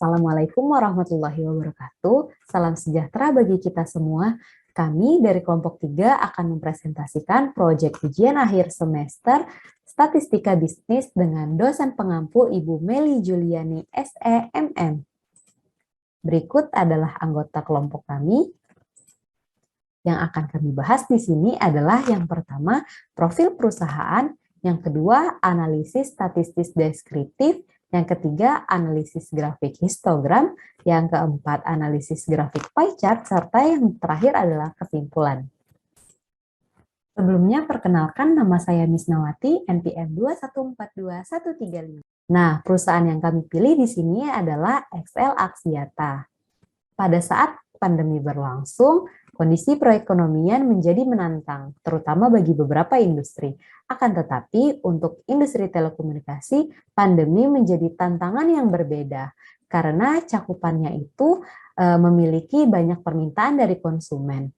Assalamualaikum warahmatullahi wabarakatuh. Salam sejahtera bagi kita semua. Kami dari kelompok 3 akan mempresentasikan proyek ujian akhir semester Statistika Bisnis dengan dosen pengampu Ibu Meli Juliani SEMM. Berikut adalah anggota kelompok kami. Yang akan kami bahas di sini adalah yang pertama, profil perusahaan, yang kedua, analisis statistis deskriptif, yang ketiga, analisis grafik histogram, yang keempat, analisis grafik pie chart, serta yang terakhir adalah kesimpulan. Sebelumnya, perkenalkan nama saya Misnawati, NPM 2142135. Nah, perusahaan yang kami pilih di sini adalah XL Axiata. Pada saat pandemi berlangsung, kondisi perekonomian menjadi menantang, terutama bagi beberapa industri. Akan tetapi, untuk industri telekomunikasi, pandemi menjadi tantangan yang berbeda, karena cakupannya itu memiliki banyak permintaan dari konsumen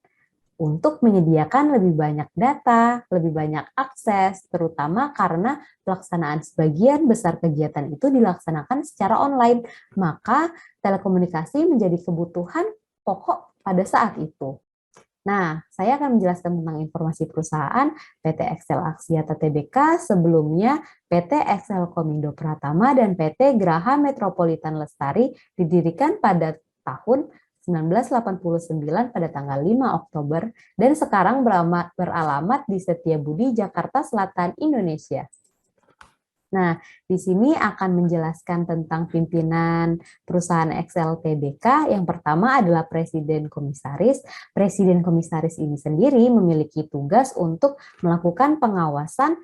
untuk menyediakan lebih banyak data, lebih banyak akses, terutama karena pelaksanaan sebagian besar kegiatan itu dilaksanakan secara online, maka telekomunikasi menjadi kebutuhan pokok pada saat itu. Nah, saya akan menjelaskan tentang informasi perusahaan PT Excel Axiata Tbk, sebelumnya PT Excel Komindo Pratama dan PT Graha Metropolitan Lestari didirikan pada tahun 1989 pada tanggal 5 Oktober dan sekarang beralamat di Setiabudi, Jakarta Selatan, Indonesia. Nah, di sini akan menjelaskan tentang pimpinan perusahaan Excel Tbk. Yang pertama adalah Presiden Komisaris. Presiden Komisaris ini sendiri memiliki tugas untuk melakukan pengawasan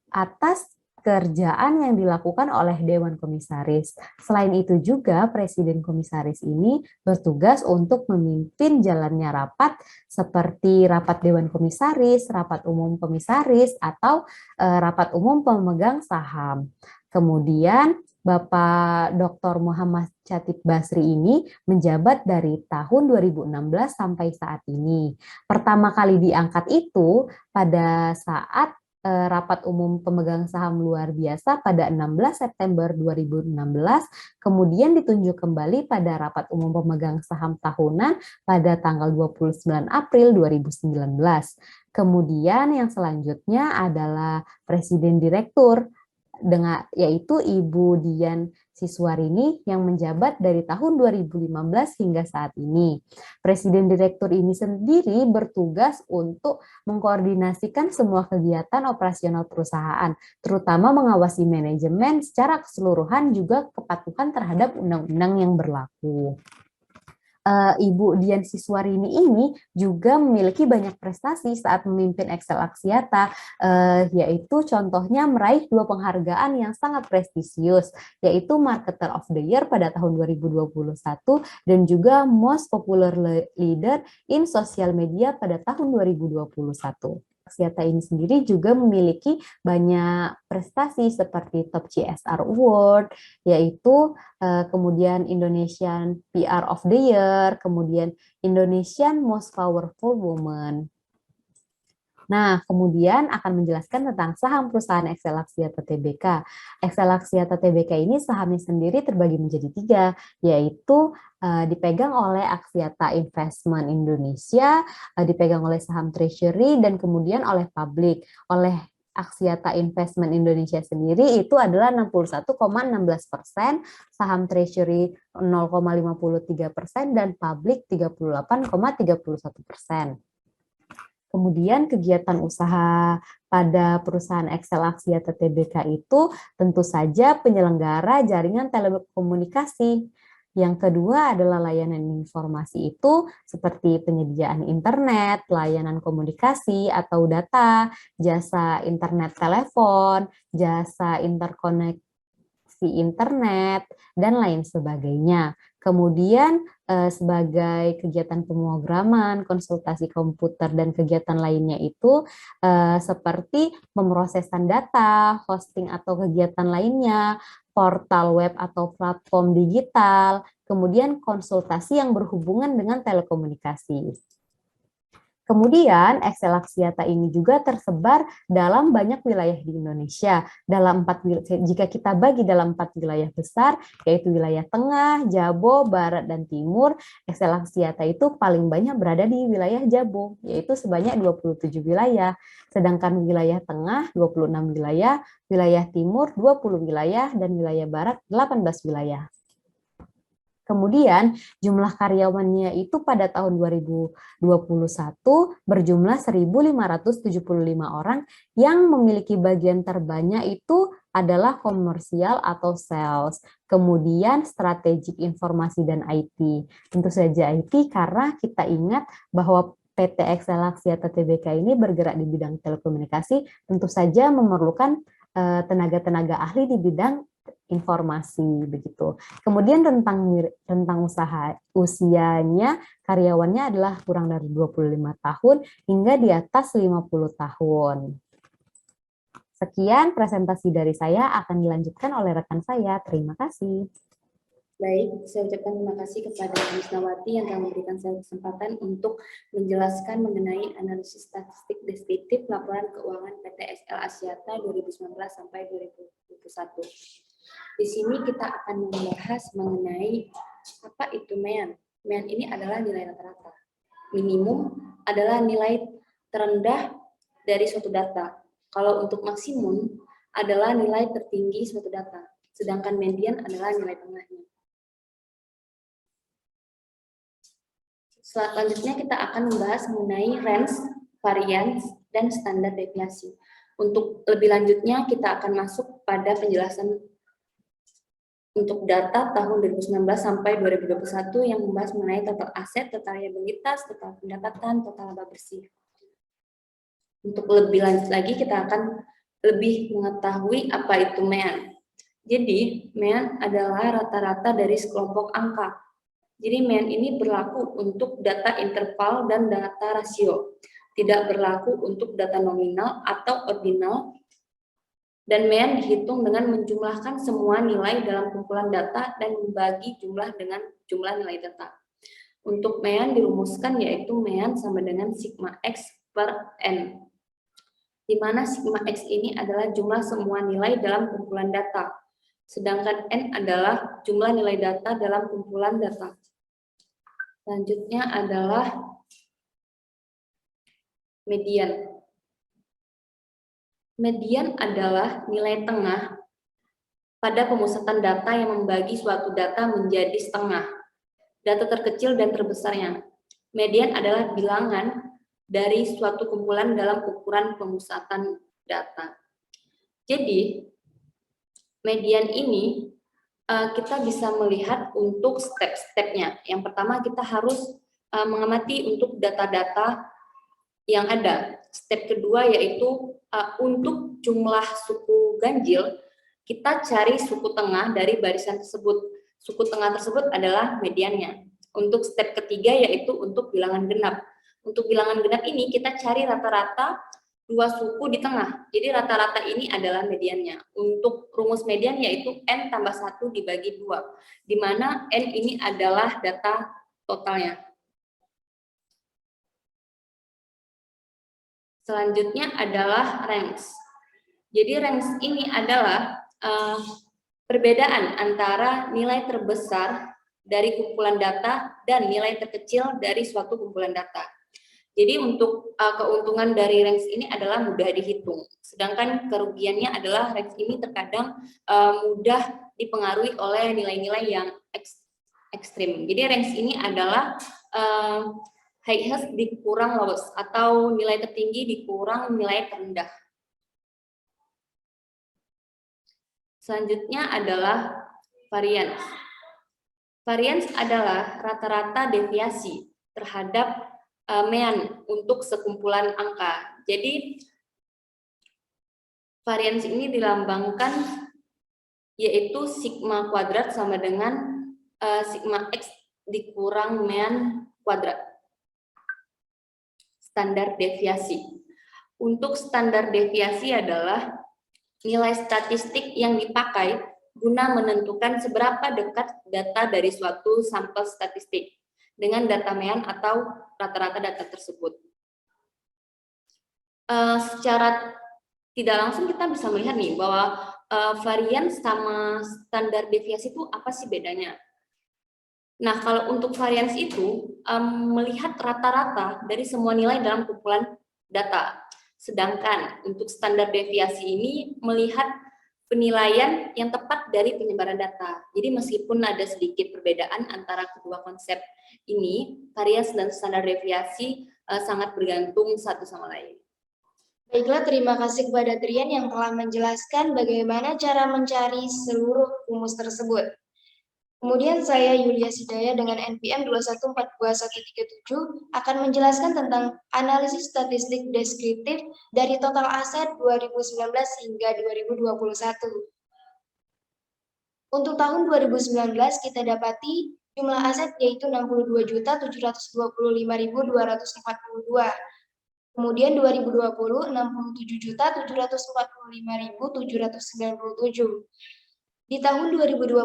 atas kerjaan yang dilakukan oleh Dewan Komisaris. Selain itu juga Presiden Komisaris ini bertugas untuk memimpin jalannya rapat seperti rapat Dewan Komisaris, rapat umum komisaris, atau rapat umum pemegang saham. Kemudian Bapak Dr. Muhammad Chatib Basri ini menjabat dari tahun 2016 sampai saat ini. Pertama kali diangkat itu pada saat rapat umum pemegang saham luar biasa pada 16 September 2016, kemudian ditunjuk kembali pada rapat umum pemegang saham tahunan pada tanggal 29 April 2019. Kemudian yang selanjutnya adalah Presiden Direktur, yaitu Ibu Dian Siswarini yang menjabat dari tahun 2015 hingga saat ini. Presiden Direktur ini sendiri bertugas untuk mengkoordinasikan semua kegiatan operasional perusahaan, terutama mengawasi manajemen secara keseluruhan juga kepatuhan terhadap undang-undang yang berlaku. Ibu Dian Siswarini ini juga memiliki banyak prestasi saat memimpin Excel Axiata, yaitu contohnya meraih 2 penghargaan yang sangat prestisius, yaitu Marketer of the Year pada tahun 2021 dan juga Most Popular Leader in Social Media pada tahun 2021. Axiata ini sendiri juga memiliki banyak prestasi seperti Top CSR Award, yaitu kemudian Indonesian PR of the Year, kemudian Indonesian Most Powerful Woman. Nah, kemudian akan menjelaskan tentang saham perusahaan Excel Axiata Tbk. Excel Axiata Tbk ini sahamnya sendiri terbagi menjadi 3, yaitu dipegang oleh Axiata Investment Indonesia, dipegang oleh saham Treasury, dan kemudian oleh publik. Oleh Axiata Investment Indonesia sendiri itu adalah 61,16%, saham Treasury 0,53%, dan publik 38,31%. Kemudian kegiatan usaha pada perusahaan Excel Axiata Tbk itu tentu saja penyelenggara jaringan telekomunikasi. Yang kedua adalah layanan informasi itu seperti penyediaan internet, layanan komunikasi atau data, jasa internet telepon, jasa interkoneksi internet, dan lain sebagainya. Kemudian sebagai kegiatan pemrograman, konsultasi komputer, dan kegiatan lainnya itu seperti pemrosesan data, hosting atau kegiatan lainnya, portal web atau platform digital, kemudian konsultasi yang berhubungan dengan telekomunikasi. Kemudian Excel Axiata ini juga tersebar dalam banyak wilayah di Indonesia. Jika kita bagi dalam 4 wilayah besar, yaitu wilayah Tengah, Jabo, Barat, dan Timur, Excel Axiata itu paling banyak berada di wilayah Jabo, yaitu sebanyak 27 wilayah. Sedangkan wilayah Tengah 26 wilayah, wilayah Timur 20 wilayah, dan wilayah Barat 18 wilayah. Kemudian jumlah karyawannya itu pada tahun 2021 berjumlah 1.575 orang yang memiliki bagian terbanyak itu adalah komersial atau sales, kemudian strategik informasi dan IT. Tentu saja IT karena kita ingat bahwa PT Excel Axiata Tbk ini bergerak di bidang telekomunikasi, tentu saja memerlukan tenaga-tenaga ahli di bidang informasi begitu. Kemudian rentang usianya karyawannya adalah kurang dari 25 tahun hingga di atas 50 tahun. Sekian presentasi dari saya, akan dilanjutkan oleh rekan saya. Terima kasih. Baik, saya ucapkan terima kasih kepada Ms. Nawati yang telah memberikan saya kesempatan untuk menjelaskan mengenai analisis statistik deskriptif laporan keuangan PT XL Axiata 2019 sampai 2021. Di sini kita akan membahas mengenai apa itu MEAN. MEAN ini adalah nilai rata-rata. Minimum adalah nilai terendah dari suatu data. Kalau untuk maksimum adalah nilai tertinggi suatu data. Sedangkan median adalah nilai tengahnya. Selanjutnya kita akan membahas mengenai range, variance, dan standar deviasi. Untuk lebih lanjutnya kita akan masuk pada penjelasan untuk data tahun 2019 sampai 2021 yang membahas mengenai total aset, total liabilitas, total pendapatan, total laba bersih. Untuk lebih lanjut lagi kita akan lebih mengetahui apa itu MEAN. Jadi MEAN adalah rata-rata dari sekelompok angka. Jadi MEAN ini berlaku untuk data interval dan data rasio, tidak berlaku untuk data nominal atau ordinal, dan MEAN dihitung dengan menjumlahkan semua nilai dalam kumpulan data dan membagi jumlah dengan jumlah nilai data. Untuk MEAN dirumuskan yaitu MEAN sama dengan sigma X per N, di mana sigma X ini adalah jumlah semua nilai dalam kumpulan data, sedangkan N adalah jumlah nilai data dalam kumpulan data. Selanjutnya adalah median. Median adalah nilai tengah pada pemusatan data yang membagi suatu data menjadi setengah, data terkecil dan terbesarnya. Median adalah bilangan dari suatu kumpulan dalam ukuran pemusatan data. Jadi, median ini kita bisa melihat untuk step-stepnya. Yang pertama kita harus mengamati untuk data-data yang ada. Step kedua yaitu untuk jumlah suku ganjil, kita cari suku tengah dari barisan tersebut. Suku tengah tersebut adalah mediannya. Untuk step ketiga yaitu untuk bilangan genap. Untuk bilangan genap ini kita cari rata-rata dua suku di tengah. Jadi rata-rata ini adalah mediannya. Untuk rumus median yaitu N tambah 1 dibagi 2, di mana N ini adalah data totalnya. Selanjutnya adalah range. Jadi range ini adalah perbedaan antara nilai terbesar dari kumpulan data dan nilai terkecil dari suatu kumpulan data. Jadi untuk keuntungan dari range ini adalah mudah dihitung, sedangkan kerugiannya adalah range ini terkadang mudah dipengaruhi oleh nilai-nilai yang ekstrim. Jadi range ini adalah highest dikurang lowest, atau nilai tertinggi dikurang nilai terendah. Selanjutnya adalah variance. Variance adalah rata-rata deviasi terhadap MEAN untuk sekumpulan angka. Jadi variance ini dilambangkan yaitu sigma kuadrat sama dengan sigma X dikurang MEAN kuadrat. Standar deviasi. Untuk standar deviasi adalah nilai statistik yang dipakai guna menentukan seberapa dekat data dari suatu sampel statistik dengan data MEAN atau rata-rata data tersebut. secara tidak langsung kita bisa melihat nih bahwa varian sama standar deviasi itu apa sih bedanya. Nah, kalau untuk varians itu melihat rata-rata dari semua nilai dalam kumpulan data. Sedangkan untuk standar deviasi ini melihat penilaian yang tepat dari penyebaran data. Jadi meskipun ada sedikit perbedaan antara kedua konsep ini, varians dan standar deviasi sangat bergantung satu sama lain. Baiklah, terima kasih kepada Trian yang telah menjelaskan bagaimana cara mencari seluruh rumus tersebut. Kemudian saya Yulia Sidaya dengan NPM 2142137 akan menjelaskan tentang analisis statistik deskriptif dari total aset 2019 hingga 2021. Untuk tahun 2019 kita dapati jumlah aset yaitu 62.725.242. Kemudian 2020 67.745.797. Di tahun 2021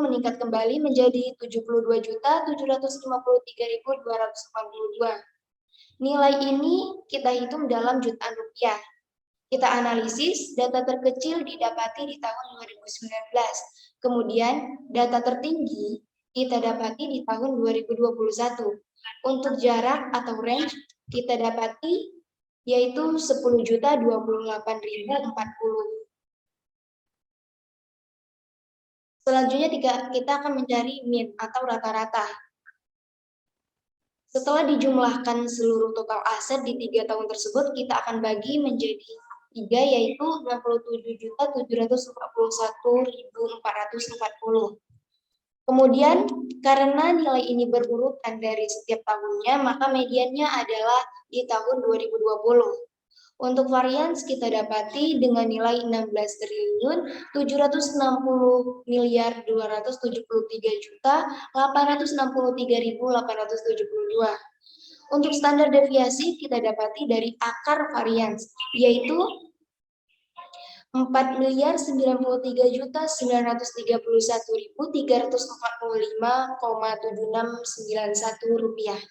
meningkat kembali menjadi 72.753.282. Nilai ini kita hitung dalam jutaan rupiah. Kita analisis data terkecil didapati di tahun 2019. Kemudian data tertinggi kita dapati di tahun 2021. Untuk jarak atau range kita dapati yaitu 10.028.040. Selanjutnya kita akan mencari mean atau rata-rata. Setelah dijumlahkan seluruh total aset di 3 tahun tersebut, kita akan bagi menjadi 3, yaitu 67.741.440. Kemudian, karena nilai ini berurutan dari setiap tahunnya, maka mediannya adalah di tahun 2020. Untuk varians kita dapati dengan nilai 16.773.863.872. Untuk standar deviasi kita dapati dari akar varians, yaitu 4.931.345,7691 rupiah.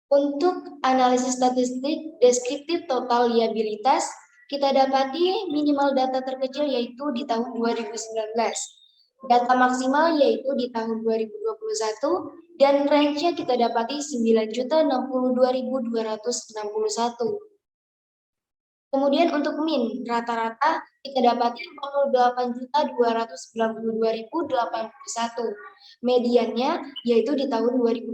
Untuk analisis statistik deskriptif total liabilitas, kita dapati minimal data terkecil yaitu di tahun 2019. Data maksimal yaitu di tahun 2021, dan range-nya kita dapati 9.062.261. Kemudian untuk min, rata-rata kita dapati 48.292.081. Mediannya yaitu di tahun 2020.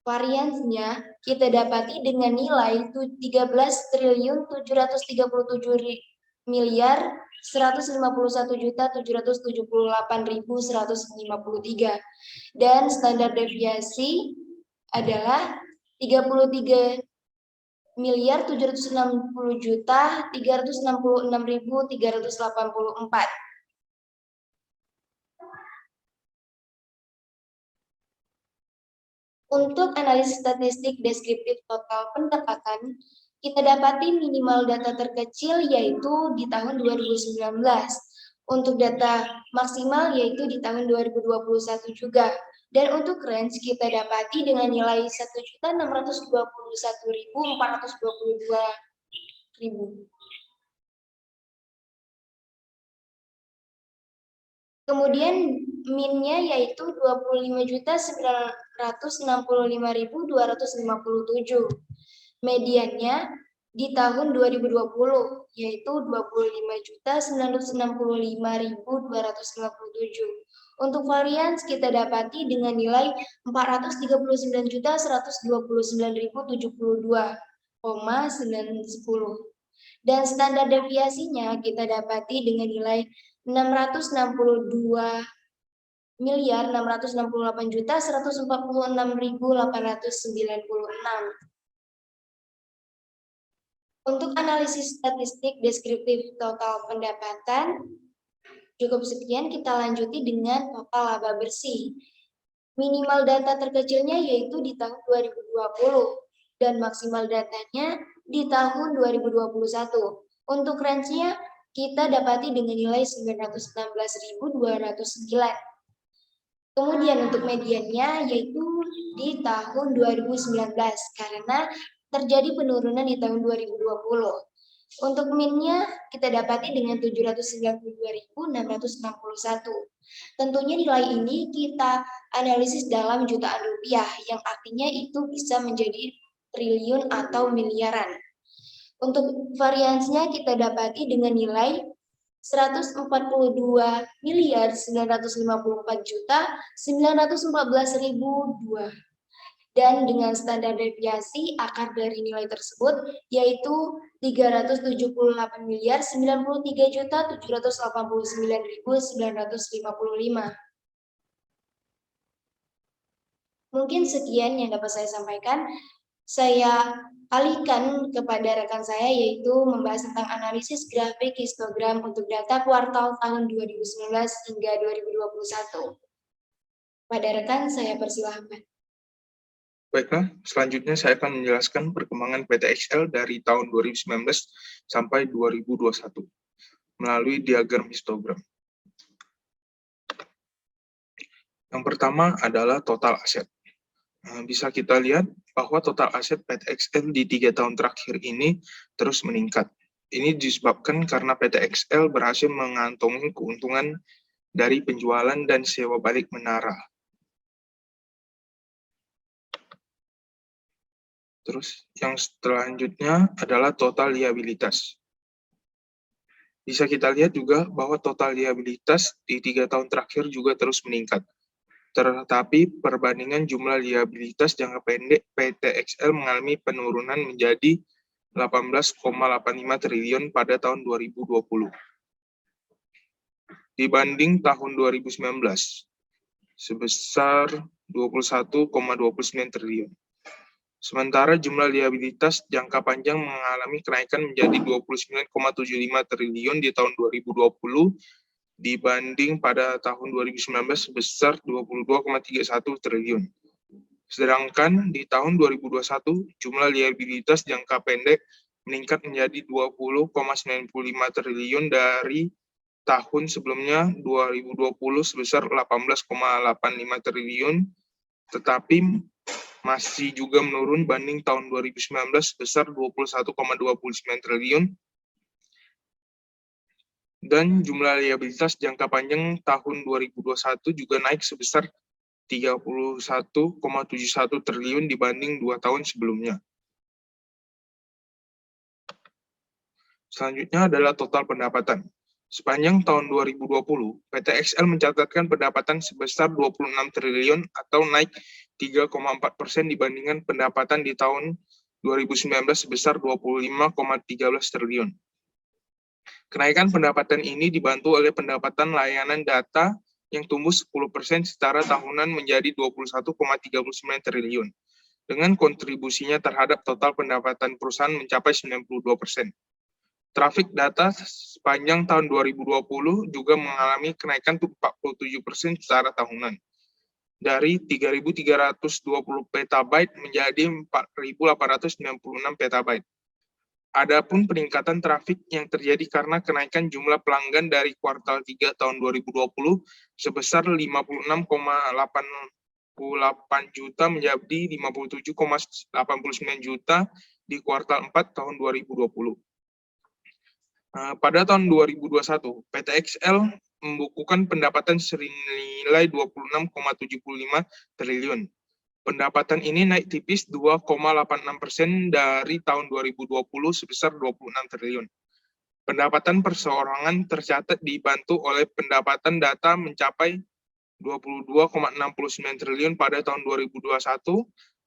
Variansnya kita dapati dengan nilai 13.751.151.778.153 dan standar deviasi adalah 33.760.366.384. Untuk analisis statistik deskriptif total pendapatan, kita dapati minimal data terkecil yaitu di tahun 2019. Untuk data maksimal yaitu di tahun 2021 juga. Dan untuk range kita dapati dengan nilai 1.621.422.000. Kemudian min-nya yaitu 25.965.257. Mediannya di tahun 2020 yaitu 25.965.257. Untuk varians kita dapati dengan nilai 439.129.072,910. Dan standar deviasinya kita dapati dengan nilai 662.668.146.896. Untuk analisis statistik deskriptif total pendapatan, cukup sekian, kita lanjuti dengan total laba bersih. Minimal data terkecilnya yaitu di tahun 2020 dan maksimal datanya di tahun 2021. Untuk range-nya kita dapati dengan nilai 916.209. Kemudian untuk mediannya yaitu di tahun 2019 karena terjadi penurunan di tahun 2020. Untuk min-nya kita dapati dengan 792.661. Tentunya nilai ini kita analisis dalam jutaan rupiah, yang artinya itu bisa menjadi triliun atau miliaran. Untuk variansinya kita dapati dengan nilai 142.954.914.002 dan dengan standar deviasi akar dari nilai tersebut yaitu 378.093.789.955. Mungkin sekian yang dapat saya sampaikan. Saya alihkan kepada rekan saya yaitu membahas tentang analisis grafik histogram untuk data kuartal tahun 2019 hingga 2021. Pada rekan saya persilahkan. Baiklah, selanjutnya saya akan menjelaskan perkembangan PTXL dari tahun 2019 sampai 2021 melalui diagram histogram. Yang pertama adalah total aset. Bisa kita lihat bahwa total aset PTXL di 3 tahun terakhir ini terus meningkat. Ini disebabkan karena PTXL berhasil mengantongi keuntungan dari penjualan dan sewa balik menara. Terus yang selanjutnya adalah total liabilitas. Bisa kita lihat juga bahwa total liabilitas di 3 tahun terakhir juga terus meningkat. Tetapi perbandingan jumlah liabilitas jangka pendek PTXL mengalami penurunan menjadi 18,85 triliun pada tahun 2020 dibanding tahun 2019 sebesar 21,29 triliun. Sementara jumlah liabilitas jangka panjang mengalami kenaikan menjadi 29,75 triliun di tahun 2020 dibanding pada tahun 2019 sebesar 22,31 triliun. Sedangkan di tahun 2021 jumlah liabilitas jangka pendek meningkat menjadi 20,95 triliun dari tahun sebelumnya 2020 sebesar 18,85 triliun, tetapi masih juga menurun banding tahun 2019 sebesar 21,29 triliun, dan jumlah liabilitas jangka panjang tahun 2021 juga naik sebesar 31,71 triliun dibanding 2 tahun sebelumnya. Selanjutnya adalah total pendapatan. Sepanjang tahun 2020, PTXL mencatatkan pendapatan sebesar 26 triliun atau naik 3,4% dibandingkan pendapatan di tahun 2019 sebesar 25,13 triliun. Kenaikan pendapatan ini dibantu oleh pendapatan layanan data yang tumbuh 10% secara tahunan menjadi 21,39 triliun, dengan kontribusinya terhadap total pendapatan perusahaan mencapai 92%. Trafik data sepanjang tahun 2020 juga mengalami kenaikan 47% secara tahunan, dari 3.320 petabyte menjadi 4.896 petabyte. Adapun peningkatan trafik yang terjadi karena kenaikan jumlah pelanggan dari kuartal 3 tahun 2020 sebesar 56,88 juta menjadi 57,89 juta di kuartal 4 tahun 2020. Pada tahun 2021, PTXL membukukan pendapatan senilai 26,75 triliun. Pendapatan ini naik tipis 2,86% dari tahun 2020 sebesar 26 triliun. Pendapatan perseorangan tercatat dibantu oleh pendapatan data mencapai 22,69 triliun pada tahun 2021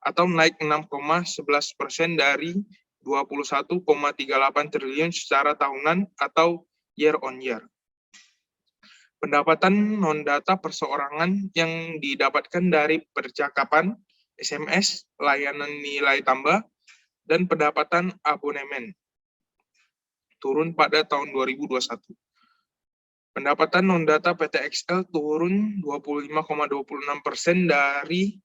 atau naik 6,11% dari 21,38 triliun secara tahunan atau year on year. Pendapatan non-data perseorangan yang didapatkan dari percakapan, SMS, layanan nilai tambah, dan pendapatan abonemen turun pada tahun 2021. Pendapatan non-data PTXL turun 25,26% dari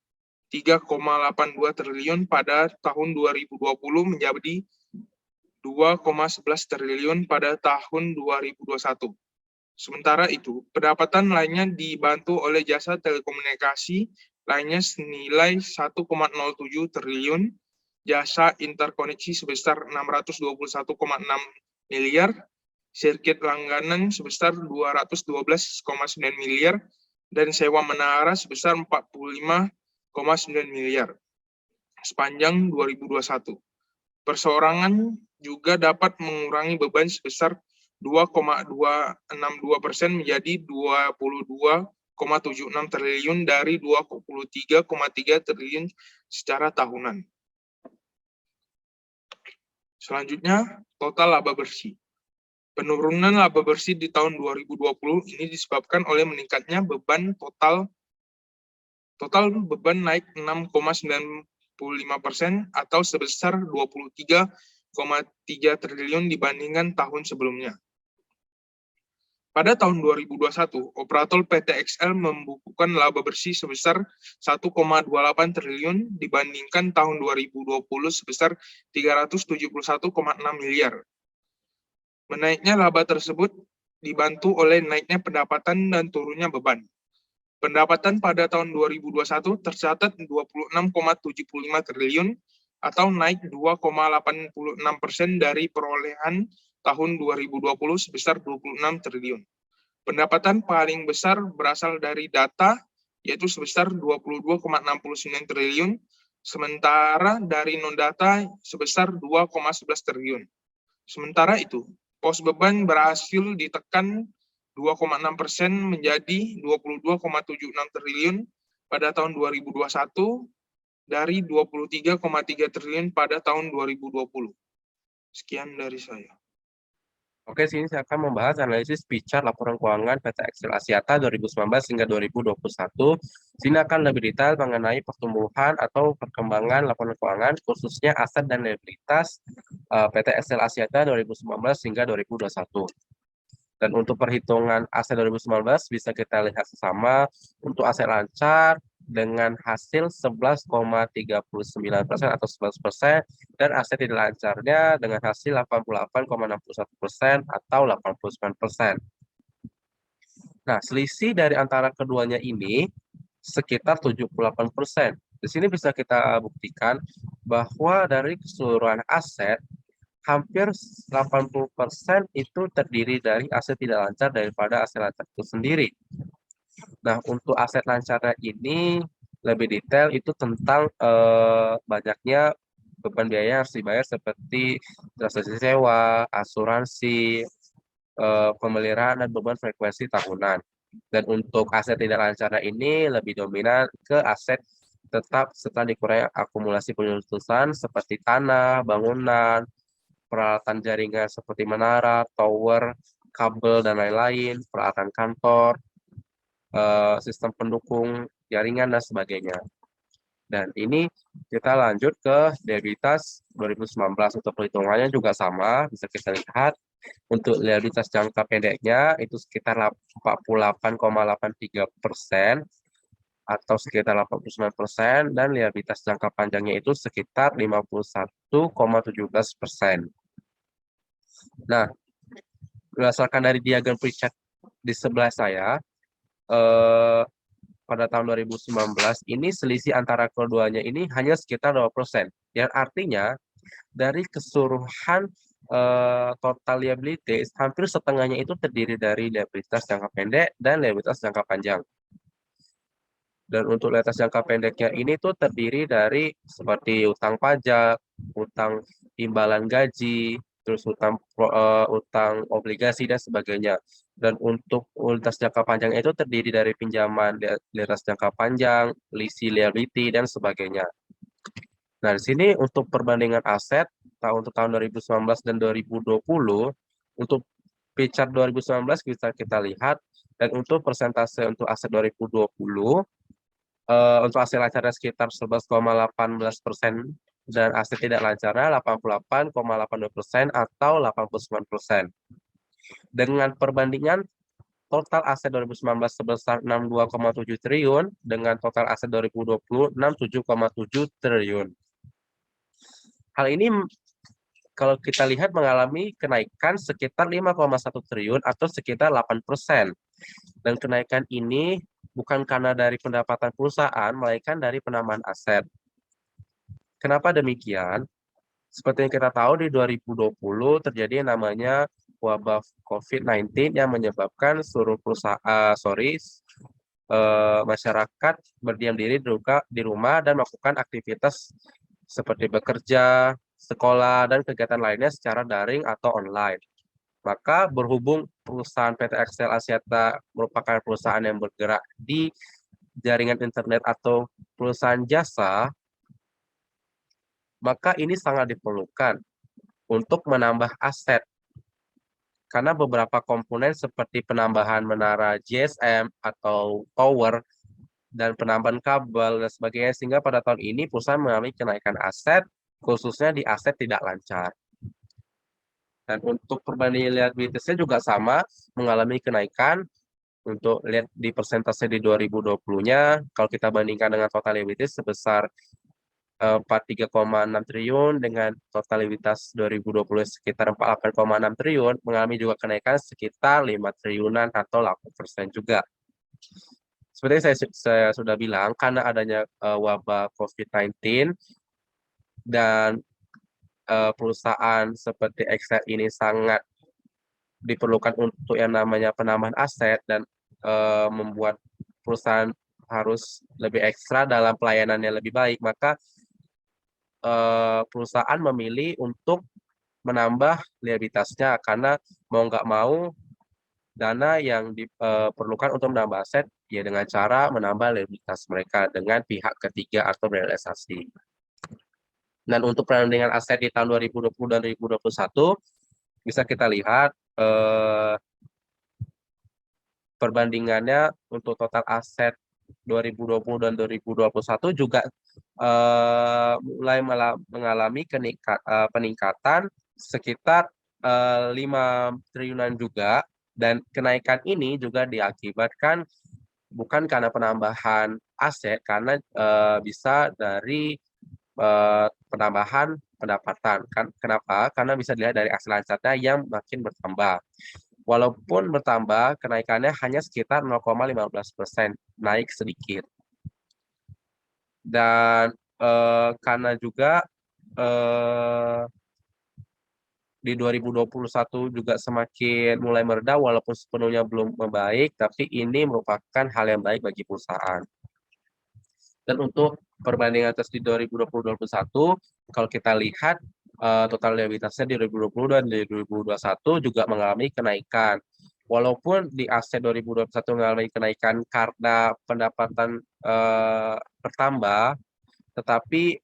3,82 triliun pada tahun 2020 menjadi 2,11 triliun pada tahun 2021. Sementara itu, pendapatan lainnya dibantu oleh jasa telekomunikasi, lainnya senilai 1,07 triliun, jasa interkoneksi sebesar 621,6 miliar, sirkuit langganan sebesar 212,9 miliar, dan sewa menara sebesar 45,9 miliar sepanjang 2021. Perseorangan juga dapat mengurangi beban sebesar 2,262% menjadi 22,76 triliun dari 23,3 triliun secara tahunan. Selanjutnya, total laba bersih. Penurunan laba bersih di tahun 2020 ini disebabkan oleh meningkatnya beban total beban naik 6,95% atau sebesar 23,3 triliun dibandingkan tahun sebelumnya. Pada tahun 2021, operator PT XL membukukan laba bersih sebesar 1,28 triliun dibandingkan tahun 2020 sebesar 371,6 miliar. Menaiknya laba tersebut dibantu oleh naiknya pendapatan dan turunnya beban. Pendapatan pada tahun 2021 tercatat 26,75 triliun atau naik 2,86% dari perolehan tahun 2020 sebesar 26 triliun. Pendapatan paling besar berasal dari data, yaitu sebesar 22,69 triliun, sementara dari non-data sebesar 2,11 triliun. Sementara itu, pos beban berhasil ditekan 2,6% menjadi 22,76 triliun pada tahun 2021 dari 23,3 triliun pada tahun 2020. Sekian dari saya. Oke, sini saya akan membahas analisis picar laporan keuangan PT XL Axiata 2019 hingga 2021. Sini akan lebih detail mengenai pertumbuhan atau perkembangan laporan keuangan, khususnya aset dan liabilitas PT XL Axiata 2019 hingga 2021. Dan untuk perhitungan aset 2019 bisa kita lihat sesama untuk aset lancar dengan hasil 11,39% atau 11%, dan aset tidak lancarnya dengan hasil 88,61% atau 89%. Nah, selisih dari antara keduanya ini sekitar 78%. Di sini bisa kita buktikan bahwa dari keseluruhan aset, hampir 80% itu terdiri dari aset tidak lancar daripada aset lancar itu sendiri. Nah, untuk aset lancarnya ini lebih detail itu tentang banyaknya beban biaya yang harus dibayar seperti transaksi sewa, asuransi, pemeliharaan, dan beban frekuensi tahunan. Dan untuk aset tidak lancarnya ini lebih dominan ke aset tetap setelah dikurangi akumulasi penyusutan seperti tanah, bangunan, peralatan jaringan seperti menara, tower, kabel, dan lain-lain, peralatan kantor, sistem pendukung jaringan, dan sebagainya. Dan ini kita lanjut ke liabilitas 2019. Untuk perhitungannya juga sama, bisa kita lihat. Untuk liabilitas jangka pendeknya itu sekitar 48,83% atau sekitar 89%, dan liabilitas jangka panjangnya itu sekitar 51,17%. Nah, berdasarkan dari diagram pre-chart di sebelah saya, pada tahun 2019 ini selisih antara keduanya ini hanya sekitar 2%. Yang artinya dari keseluruhan total liabilities, hampir setengahnya itu terdiri dari liabilitas jangka pendek dan liabilitas jangka panjang. Dan untuk liabilitas jangka pendeknya ini tuh terdiri dari seperti utang pajak, utang imbalan gaji, terus utang obligasi, dan sebagainya. Dan untuk liabilitas jangka panjang itu terdiri dari pinjaman liabilitas jangka panjang, leasing liability, dan sebagainya. Nah, di sini untuk perbandingan aset untuk tahun 2019 dan 2020, untuk pie-chart 2019 bisa kita lihat, dan untuk persentase untuk aset 2020, untuk aset lancarnya sekitar 11,18% dan aset tidak lancarnya 88,82% atau 89%. Dengan perbandingan total aset 2019 sebesar 62,7 triliun dengan total aset 2020 67,7 triliun. Hal ini kalau kita lihat mengalami kenaikan sekitar 5,1 triliun atau sekitar 8%. Dan kenaikan ini bukan karena dari pendapatan perusahaan, melainkan dari penambahan aset. Kenapa demikian? Seperti yang kita tahu di 2020 terjadi yang namanya wabah COVID-19 yang menyebabkan seluruh masyarakat berdiam diri di rumah dan melakukan aktivitas seperti bekerja, sekolah, dan kegiatan lainnya secara daring atau online. Maka berhubung perusahaan PT XL Axiata merupakan perusahaan yang bergerak di jaringan internet atau perusahaan jasa, maka ini sangat diperlukan untuk menambah aset. Karena beberapa komponen seperti penambahan menara GSM atau tower dan penambahan kabel dan sebagainya, sehingga pada tahun ini perusahaan mengalami kenaikan aset, khususnya di aset tidak lancar. Dan untuk perbandingan liabilitasnya juga sama, mengalami kenaikan. Untuk lihat di persentase di 2020-nya, kalau kita bandingkan dengan total liabilitas sebesar 43,6 triliun dengan total likuiditas 2020 sekitar 48,6 triliun, mengalami juga kenaikan sekitar 5 triliunan atau 8% juga. Seperti saya sudah bilang, karena adanya wabah COVID-19 dan perusahaan seperti Excel ini sangat diperlukan untuk yang namanya penambahan aset dan membuat perusahaan harus lebih ekstra dalam pelayanan yang lebih baik, maka perusahaan memilih untuk menambah liabilitasnya karena mau nggak mau dana yang diperlukan untuk menambah aset ya dengan cara menambah liabilitas mereka dengan pihak ketiga atau realisasi. Dan untuk perbandingan aset di tahun 2020 dan 2021 bisa kita lihat perbandingannya untuk total aset 2020 dan 2021 juga mulai mengalami peningkatan sekitar 5 triliunan juga, dan kenaikan ini juga diakibatkan bukan karena penambahan aset, karena bisa dari penambahan pendapatan. Kenapa? Karena bisa dilihat dari aset lancarnya yang makin bertambah. Walaupun bertambah, kenaikannya hanya sekitar 0,15%, naik sedikit. Dan karena juga di 2021 juga semakin mulai mereda walaupun sepenuhnya belum membaik, tapi ini merupakan hal yang baik bagi perusahaan. Dan untuk perbandingan atas di 2020-2021, kalau kita lihat total liabilitasnya di 2020 dan di 2021 juga mengalami kenaikan. Walaupun di aset 2021 mengalami kenaikan karena pendapatan bertambah, tetapi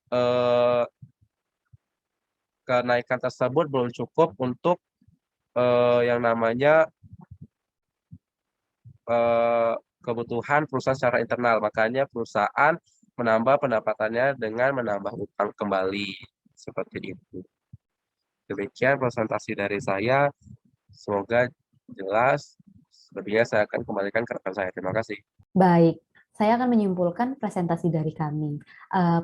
kenaikan tersebut belum cukup untuk yang namanya kebutuhan perusahaan secara internal. Makanya perusahaan menambah pendapatannya dengan menambah utang kembali. Seperti itu. Demikian presentasi dari saya. Semoga jelas. Lebihnya saya akan kembalikan ke rekan saya. Terima kasih. Baik, saya akan menyimpulkan presentasi dari kami.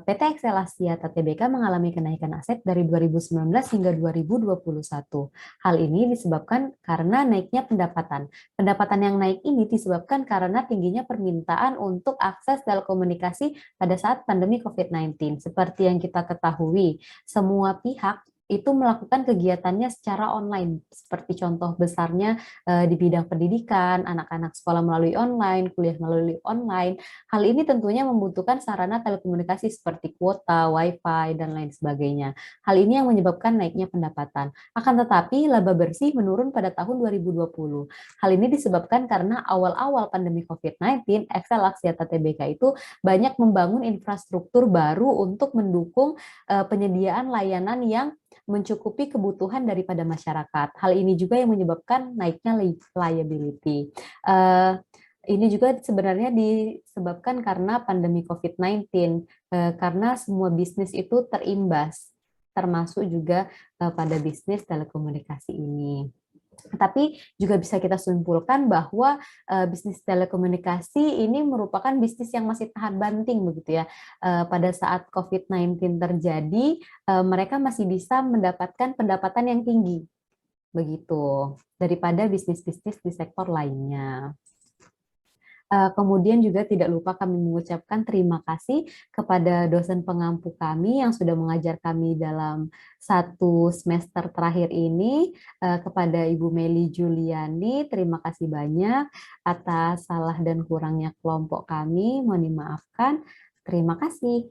PT XL Axiata Tbk mengalami kenaikan aset dari 2019 hingga 2021. Hal ini disebabkan karena naiknya pendapatan. Pendapatan yang naik ini disebabkan karena tingginya permintaan untuk akses telekomunikasi pada saat pandemi COVID-19. Seperti yang kita ketahui, semua pihak itu melakukan kegiatannya secara online. Seperti contoh besarnya di bidang pendidikan, anak-anak sekolah melalui online, kuliah melalui online. Hal ini tentunya membutuhkan sarana telekomunikasi seperti kuota, wifi, dan lain sebagainya. Hal ini yang menyebabkan naiknya pendapatan. Akan tetapi, laba bersih menurun pada tahun 2020. Hal ini disebabkan karena awal-awal pandemi COVID-19, XL Axiata Tbk itu banyak membangun infrastruktur baru untuk mendukung penyediaan layanan yang mencukupi kebutuhan daripada masyarakat. Hal ini juga yang menyebabkan naiknya liability. Ini juga sebenarnya disebabkan karena pandemi COVID-19, karena semua bisnis itu terimbas, termasuk juga pada bisnis telekomunikasi ini. Tapi juga bisa kita simpulkan bahwa bisnis telekomunikasi ini merupakan bisnis yang masih tahan banting begitu ya. Pada saat COVID-19 terjadi, mereka masih bisa mendapatkan pendapatan yang tinggi begitu daripada bisnis-bisnis di sektor lainnya. Kemudian juga tidak lupa kami mengucapkan terima kasih kepada dosen pengampu kami yang sudah mengajar kami dalam 1 semester terakhir ini, kepada Ibu Meli Juliani, terima kasih banyak atas salah dan kurangnya kelompok kami, mohon dimaafkan. Terima kasih.